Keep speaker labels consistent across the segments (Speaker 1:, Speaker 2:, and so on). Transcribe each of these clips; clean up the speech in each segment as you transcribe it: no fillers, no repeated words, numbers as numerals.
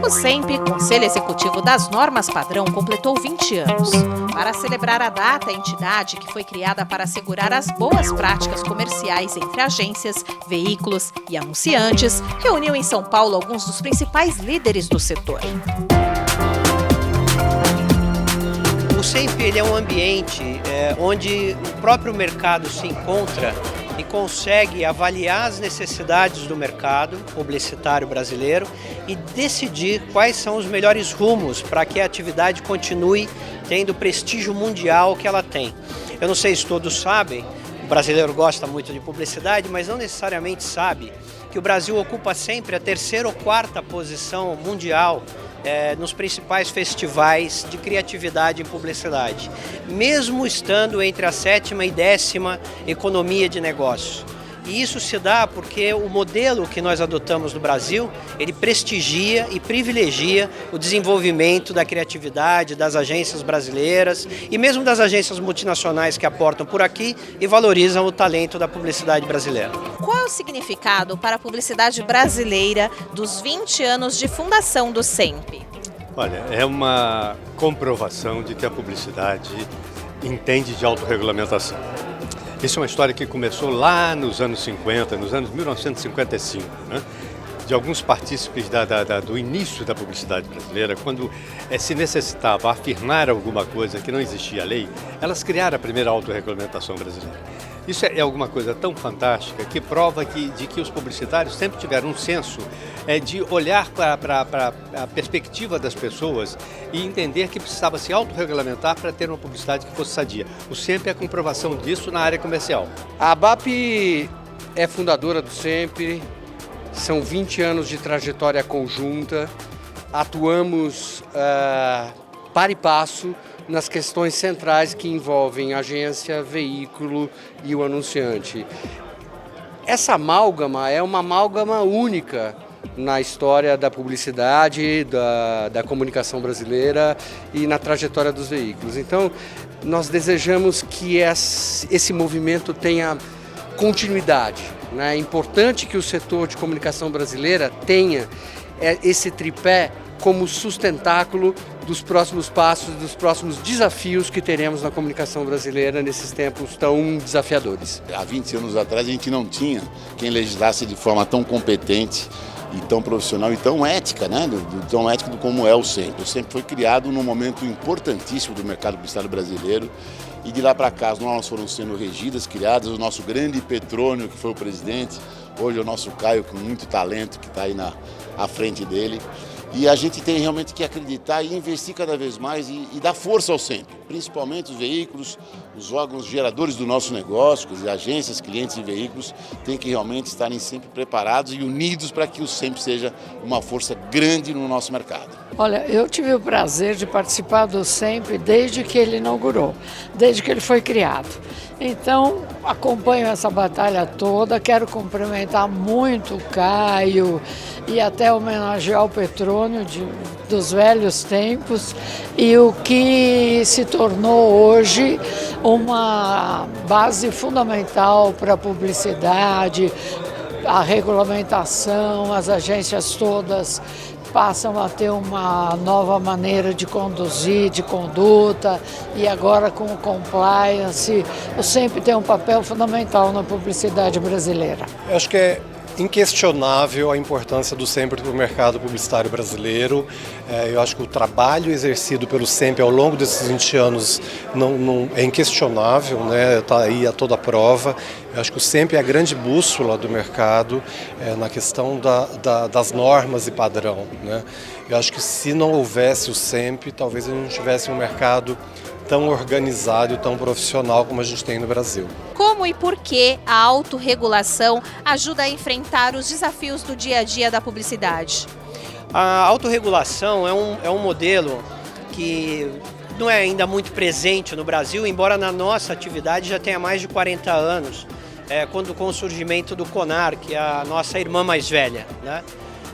Speaker 1: O SEMP, Conselho Executivo das Normas Padrão, completou 20 anos. Para celebrar a data, a entidade, que foi criada para assegurar as boas práticas comerciais entre agências, veículos e anunciantes, reuniu em São Paulo alguns dos principais líderes do setor.
Speaker 2: O SEMP ele é um ambiente onde o próprio mercado se encontra e consegue avaliar as necessidades do mercado publicitário brasileiro e decidir quais são os melhores rumos para que a atividade continue tendo o prestígio mundial que ela tem. Eu não sei se todos sabem, o brasileiro gosta muito de publicidade, mas não necessariamente sabe que o Brasil ocupa sempre a terceira ou quarta posição mundial nos principais festivais de criatividade em publicidade, mesmo estando entre a 7ª e 10ª economia de negócio. E isso se dá porque o modelo que nós adotamos no Brasil, ele prestigia e privilegia o desenvolvimento da criatividade das agências brasileiras e mesmo das agências multinacionais que aportam por aqui e valorizam o talento da publicidade brasileira.
Speaker 1: Qual é o significado para a publicidade brasileira dos 20 anos de fundação do SEMP?
Speaker 3: Olha, é uma comprovação de que a publicidade entende de autorregulamentação. Isso é uma história que começou lá nos anos 50, nos anos 1955, né? De alguns partícipes do início da publicidade brasileira, quando se necessitava afirmar alguma coisa que não existia lei, elas criaram a primeira autorregulamentação brasileira. Isso é alguma coisa tão fantástica que prova de que os publicitários sempre tiveram um senso de olhar para a perspectiva das pessoas e entender que precisava se autorregulamentar para ter uma publicidade que fosse sadia. O SEMP é a comprovação disso na área comercial.
Speaker 4: A ABAP é fundadora do SEMP, são 20 anos de trajetória conjunta, atuamos par e passo nas questões centrais que envolvem agência, veículo e o anunciante. Essa amálgama é uma amálgama única na história da publicidade, da comunicação brasileira e na trajetória dos veículos. Então, nós desejamos que esse movimento tenha continuidade. É importante que o setor de comunicação brasileira tenha esse tripé como sustentáculo dos próximos passos, dos próximos desafios que teremos na comunicação brasileira nesses tempos tão desafiadores.
Speaker 5: Há 20 anos atrás a gente não tinha quem legislasse de forma tão competente e tão profissional e tão ética, né? Tão ético como é o SEMP. O SEMP foi criado num momento importantíssimo do mercado publicitário brasileiro e de lá para cá as normas foram sendo regidas, criadas. O nosso grande Petrônio, que foi o presidente, hoje é o nosso Caio, com muito talento, que está aí à frente dele. E a gente tem realmente que acreditar e investir cada vez mais e dar força ao SEMP, principalmente os veículos, os órgãos geradores do nosso negócio, as agências, clientes e veículos, têm que realmente estarem sempre preparados e unidos para que o SEMP seja uma força grande no nosso mercado.
Speaker 6: Olha, eu tive o prazer de participar do SEMP desde que ele inaugurou, desde que ele foi criado. Então, acompanho essa batalha toda, quero cumprimentar muito o Caio e até homenagear o Petrônio dos velhos tempos e o que se tornou hoje uma base fundamental para a publicidade, a regulamentação, as agências todas passam a ter uma nova maneira de conduzir, de conduta, e agora com o compliance, o SEMP tem um papel fundamental na publicidade brasileira.
Speaker 7: Eu acho que é inquestionável a importância do SEMP para o mercado publicitário brasileiro. Eu acho que o trabalho exercido pelo SEMP ao longo desses 20 anos não é inquestionável, né? Está aí a toda prova. Eu acho que o SEMP é a grande bússola do mercado na questão das normas e padrão, né? Eu acho que se não houvesse o SEMP, talvez a gente não tivesse um mercado tão organizado e tão profissional como a gente tem no Brasil.
Speaker 1: Como e por que a autorregulação ajuda a enfrentar os desafios do dia a dia da publicidade?
Speaker 2: A autorregulação é um modelo que não é ainda muito presente no Brasil, embora na nossa atividade já tenha mais de 40 anos, com o surgimento do CONAR, que é a nossa irmã mais velha, né?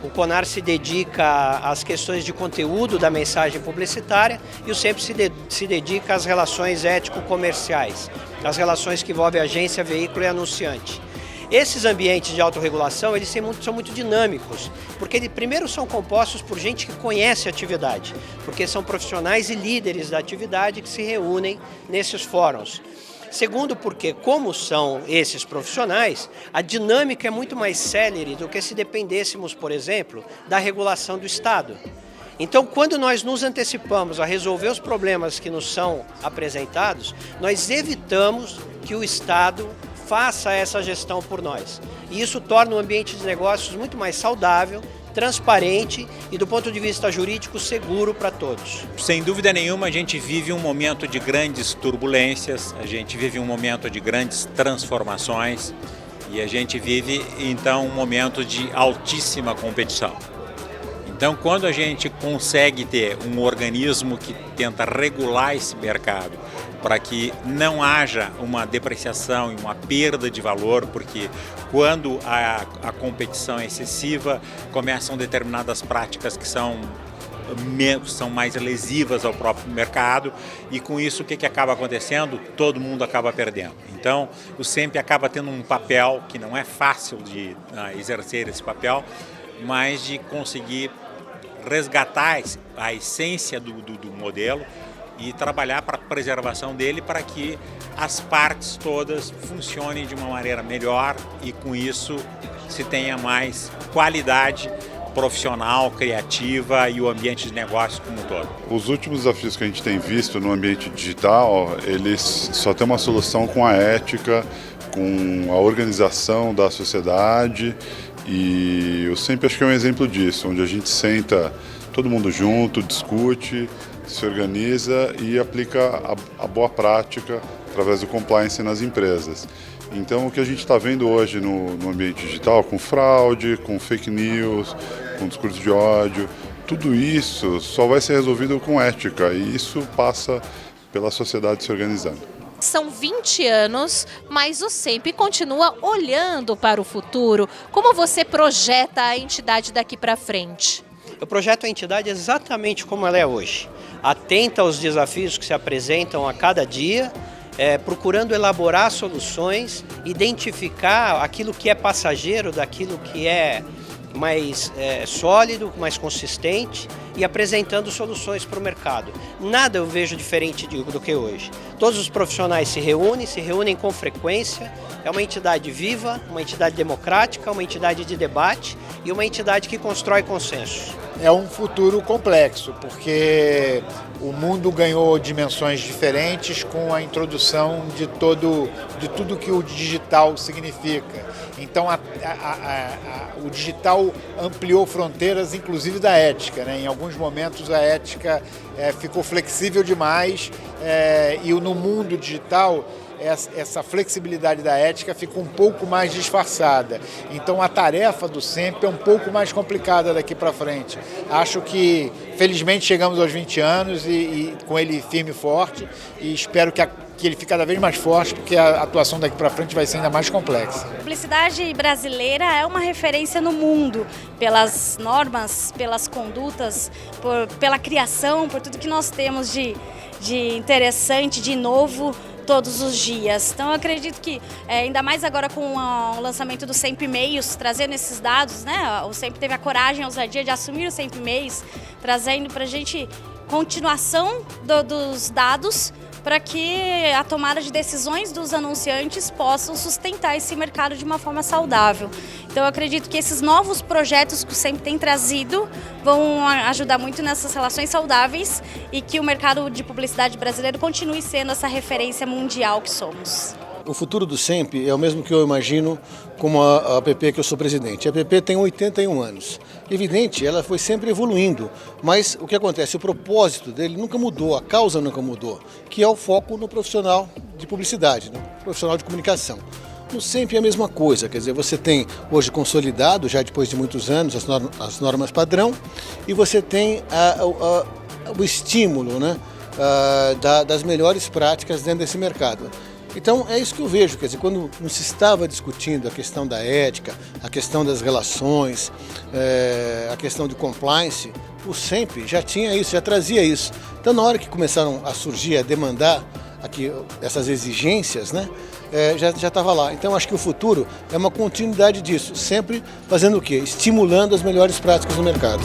Speaker 2: O CONAR se dedica às questões de conteúdo da mensagem publicitária e o SEMP se dedica às relações ético-comerciais, às relações que envolvem agência, veículo e anunciante. Esses ambientes de autorregulação, eles são muito dinâmicos, porque eles primeiro são compostos por gente que conhece a atividade, porque são profissionais e líderes da atividade que se reúnem nesses fóruns. Segundo, porque como são esses profissionais, a dinâmica é muito mais célere do que se dependêssemos, por exemplo, da regulação do Estado. Então, quando nós nos antecipamos a resolver os problemas que nos são apresentados, nós evitamos que o Estado faça essa gestão por nós. E isso torna o ambiente de negócios muito mais saudável, transparente e, do ponto de vista jurídico, seguro para todos.
Speaker 8: Sem dúvida nenhuma, a gente vive um momento de grandes turbulências, a gente vive um momento de grandes transformações e a gente vive, então, um momento de altíssima competição. Então, quando a gente consegue ter um organismo que tenta regular esse mercado para que não haja uma depreciação e uma perda de valor, porque quando a competição é excessiva, começam determinadas práticas que são mais lesivas ao próprio mercado e com isso o que acaba acontecendo? Todo mundo acaba perdendo. Então, o SEMP acaba tendo um papel que não é fácil de exercer esse papel, mas de conseguir resgatar a essência do modelo e trabalhar para a preservação dele para que as partes todas funcionem de uma maneira melhor e com isso se tenha mais qualidade profissional, criativa e o ambiente de negócio como um todo.
Speaker 9: Os últimos desafios que a gente tem visto no ambiente digital, eles só têm uma solução com a ética, com a organização da sociedade. E eu sempre acho que é um exemplo disso, onde a gente senta todo mundo junto, discute, se organiza e aplica a boa prática através do compliance nas empresas. Então o que a gente está vendo hoje no ambiente digital, com fraude, com fake news, com discurso de ódio, tudo isso só vai ser resolvido com ética e isso passa pela sociedade se organizando.
Speaker 1: São 20 anos, mas o SEMP continua olhando para o futuro. Como você projeta a entidade daqui para frente?
Speaker 2: Eu projeto a entidade exatamente como ela é hoje, atenta aos desafios que se apresentam a cada dia, procurando elaborar soluções, identificar aquilo que é passageiro daquilo que é mais sólido, mais consistente e apresentando soluções para o mercado. Nada eu vejo diferente do que hoje. Todos os profissionais se reúnem com frequência, é uma entidade viva, uma entidade democrática, uma entidade de debate e uma entidade que constrói consensos.
Speaker 10: É um futuro complexo, porque o mundo ganhou dimensões diferentes com a introdução de tudo que o digital significa. Então o digital ampliou fronteiras, inclusive da ética, né? Em alguns momentos a ética ficou flexível demais e no mundo digital essa flexibilidade da ética fica um pouco mais disfarçada. Então a tarefa do SEMP é um pouco mais complicada daqui para frente. Acho que felizmente chegamos aos 20 anos e com ele firme e forte e espero que ele fique cada vez mais forte, porque a atuação daqui para frente vai ser ainda mais complexa.
Speaker 11: A publicidade brasileira é uma referência no mundo, pelas normas, pelas condutas, pela criação, por tudo que nós temos de interessante, de novo, todos os dias. Então eu acredito que, ainda mais agora com o lançamento do SEMP Meios, trazendo esses dados, né? O SEMP teve a coragem, a ousadia de assumir o SEMP Meios, trazendo para a gente continuação dos dados para que a tomada de decisões dos anunciantes possam sustentar esse mercado de uma forma saudável. Então eu acredito que esses novos projetos que o SEMP tem trazido vão ajudar muito nessas relações saudáveis e que o mercado de publicidade brasileiro continue sendo essa referência mundial que somos.
Speaker 12: O futuro do SEMP é o mesmo que eu imagino como a APP que eu sou presidente. A APP tem 81 anos. Evidente, ela foi sempre evoluindo, mas o que acontece? O propósito dele nunca mudou, a causa nunca mudou, que é o foco no profissional de publicidade, no profissional de comunicação. No SEMP é a mesma coisa, quer dizer, você tem hoje consolidado, já depois de muitos anos, as normas padrão, e você tem o estímulo, né, das melhores práticas dentro desse mercado. Então é isso que eu vejo, quer dizer, quando não se estava discutindo a questão da ética, a questão das relações, a questão de compliance, o SEMP já tinha isso, já trazia isso. Então na hora que começaram a surgir, a demandar aqui essas exigências, né, já estava lá. Então acho que o futuro é uma continuidade disso, sempre fazendo o quê? Estimulando as melhores práticas no mercado.